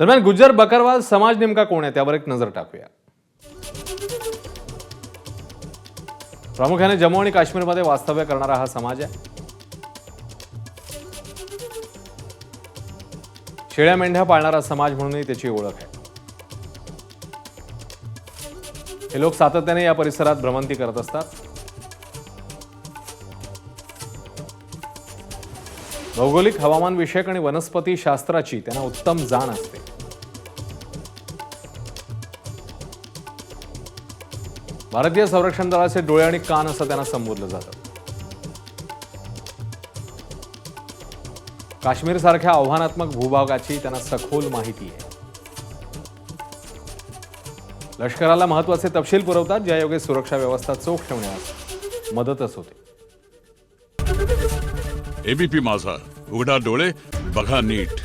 दरम्यान गुज्जर बकरवाल समाज नेमका कोण आहे त्यावर एक नजर टाकूया। प्रामुख्याने जम्मू आणि काश्मीरमध्ये वास्तव्य करणारा हा समाज आहे। शेळ्या मेंढ्या पाळणारा समाज म्हणूनही त्याची ओळख आहे। हे लोक सातत्याने या परिसरात भ्रमंती करत असतात। भौगोलिक, हवामान विषयक आणि वनस्पती शास्त्राची त्यांना उत्तम जाण असते। भारतीय संरक्षण दलाचे डोळे आणि कान असं त्यांना संबोधलं जातं। काश्मीर सारख्या आव्हानात्मक भूभागाची त्यांना सखोल माहिती आहे। लष्कराला महत्त्वाचे तपशील पुरवतात, ज्यायोगे सुरक्षा व्यवस्था चोख ठेवण्यास मदतच होते। एबीपी माझा, उघडा डोळे बघा नीट।